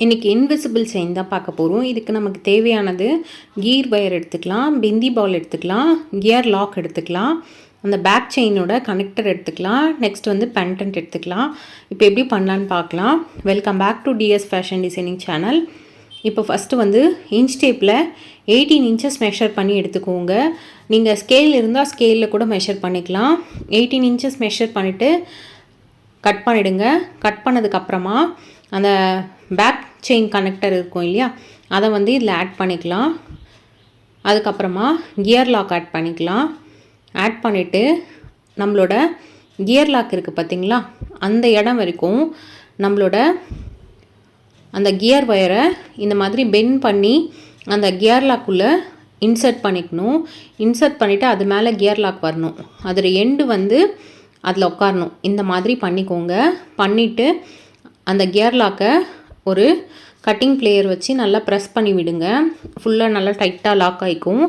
இன்றைக்கி invisible chain தான் பார்க்க போகிறோம். இதுக்கு நமக்கு தேவையானது கீர் வயர் எடுத்துக்கலாம், பிந்தி பால் எடுத்துக்கலாம், கியர் லாக் எடுத்துக்கலாம், அந்த பேக் செயினோட கனெக்டர் எடுத்துக்கலாம், நெக்ஸ்ட் வந்து பெண்டன்ட் எடுத்துக்கலாம். இப்போ எப்படி பண்ணலான்னு பார்க்கலாம். Welcome back to DS fashion designing channel. இப்போ ஃபஸ்ட்டு வந்து இன்ச் டேப்பில் 18 இன்ச்சஸ் மெஷர் பண்ணி எடுத்துக்கோங்க. நீங்கள் ஸ்கேல் இருந்தால் ஸ்கேலில் கூட மெஷர் பண்ணிக்கலாம். 18 இன்ச்சஸ் மெஷர் பண்ணிவிட்டு கட் பண்ணிவிடுங்க. கட் பண்ணதுக்கப்புறமா அந்த பேக் செயின் கனெக்டர் இருக்கும் இல்லையா, அதை வந்து இதில் ஆட் பண்ணிக்கலாம். அதுக்கப்புறமா கியர் லாக் ஆட் பண்ணிக்கலாம். ஆட் பண்ணிவிட்டு நம்மளோட கியர் லாக் இருக்குது பார்த்திங்களா, அந்த இடம் வரைக்கும் நம்மளோட அந்த கியர் வயரை இந்த மாதிரி பெண்ட் பண்ணி அந்த கியர் லாக்குள்ளே இன்சர்ட் பண்ணிக்கணும். இன்சர்ட் பண்ணிவிட்டு அது மேலே கியர் லாக் வரணும். அதோட எண்டு வந்து அதில் உட்காரணும். இந்த மாதிரி பண்ணிக்கோங்க. பண்ணிவிட்டு அந்த கியர் லாக்கை ஒரு கட்டிங் பிளேயர் வச்சு நல்லா ப்ரெஸ் பண்ணி விடுங்க. ஃபுல்லாக நல்லா டைட்டாக லாக் ஆகிக்கும்.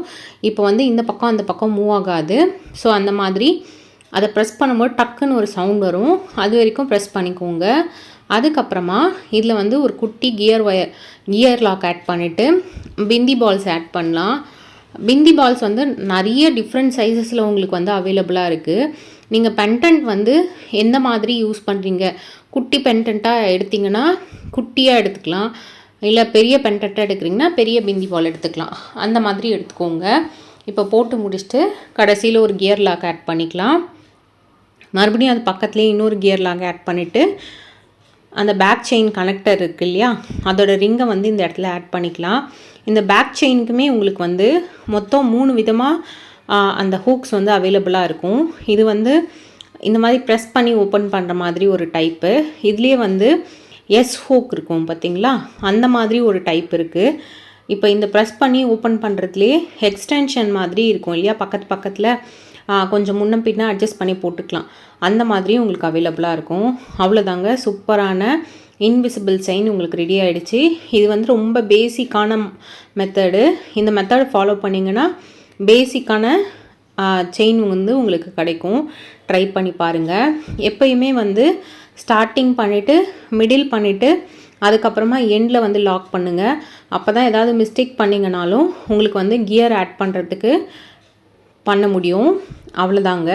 இப்போ வந்து இந்த பக்கம் அந்த பக்கம் மூவ் ஆகாது. ஸோ அந்த மாதிரி அதை ப்ரெஸ் பண்ணும்போது டக்குன்னு ஒரு சவுண்ட் வரும். அது வரைக்கும் ப்ரெஸ் பண்ணிக்கோங்க. அதுக்கப்புறமா இதில் வந்து ஒரு குட்டி கியர் லாக் ஆட் பண்ணிவிட்டு பிந்தி பால்ஸ் ஆட் பண்ணலாம். பிந்தி பால்ஸ் வந்து நிறைய டிஃப்ரெண்ட் சைஸஸில் உங்களுக்கு வந்து அவைலபிளாக இருக்குது. நீங்கள் பெண்டன்ட் வந்து எந்த மாதிரி யூஸ் பண்ணுறீங்க, குட்டி பெண்டண்ட்டாக எடுத்திங்கன்னா குட்டியாக எடுத்துக்கலாம், இல்லை பெரிய பெண்டண்ட்டாக எடுக்கிறீங்கன்னா பெரிய பிந்தி பால் எடுத்துக்கலாம். அந்த மாதிரி எடுத்துக்கோங்க. இப்போ போட்டு முடிச்சுட்டு கடைசியில் ஒரு கியர் லாக் ஆட் பண்ணிக்கலாம். மறுபடியும் அது பக்கத்துலேயே இன்னொரு கியர் லாக் ஆட் பண்ணிவிட்டு அந்த பேக் செயின் கனெக்டர் இருக்குது இல்லையா, அதோட ரிங்கை வந்து இந்த இடத்துல ஆட் பண்ணிக்கலாம். இந்த பேக் செயினுக்குமே உங்களுக்கு வந்து மொத்தம் 3 விதமாக அந்த ஹூக்ஸ் வந்து அவைலபிளாக இருக்கும். இது வந்து இந்த மாதிரி ப்ரெஸ் பண்ணி ஓப்பன் பண்ணுற மாதிரி ஒரு டைப்பு. இதுலேயே வந்து எஸ் ஹூக் இருக்கும் பார்த்திங்களா, அந்த மாதிரி ஒரு டைப் இருக்குது. இப்போ இந்த ப்ரெஸ் பண்ணி ஓப்பன் பண்ணுறதுலேயே எக்ஸ்டென்ஷன் மாதிரி இருக்கும் இல்லையா, பக்கத்தில் கொஞ்சம் முன்ன பின்ன அட்ஜஸ்ட் பண்ணி போட்டுக்கலாம். அந்த மாதிரியும் உங்களுக்கு அவைலபிளாக இருக்கும். அவ்வளோதாங்க, சூப்பரான இன்விசிபிள் செயின் உங்களுக்கு ரெடி ஆகிடுச்சு. இது வந்து ரொம்ப பேசிக்கான மெத்தடு. இந்த மெத்தடை ஃபாலோ பண்ணிங்கன்னா பேசிக்கான செயின் வந்து உங்களுக்கு கிடைக்கும். ட்ரை பண்ணி பாருங்கள். எப்பயுமே வந்து ஸ்டார்டிங் பண்ணிவிட்டு மிடில் பண்ணிவிட்டு அதுக்கப்புறமா எண்டில் வந்து லாக் பண்ணுங்கள். அப்போ தான் ஏதாவது மிஸ்டேக் பண்ணிங்கனாலும் உங்களுக்கு வந்து கியர் ஆட் பண்ணுறதுக்கு பண்ண முடியும். அவ்வளோதாங்க.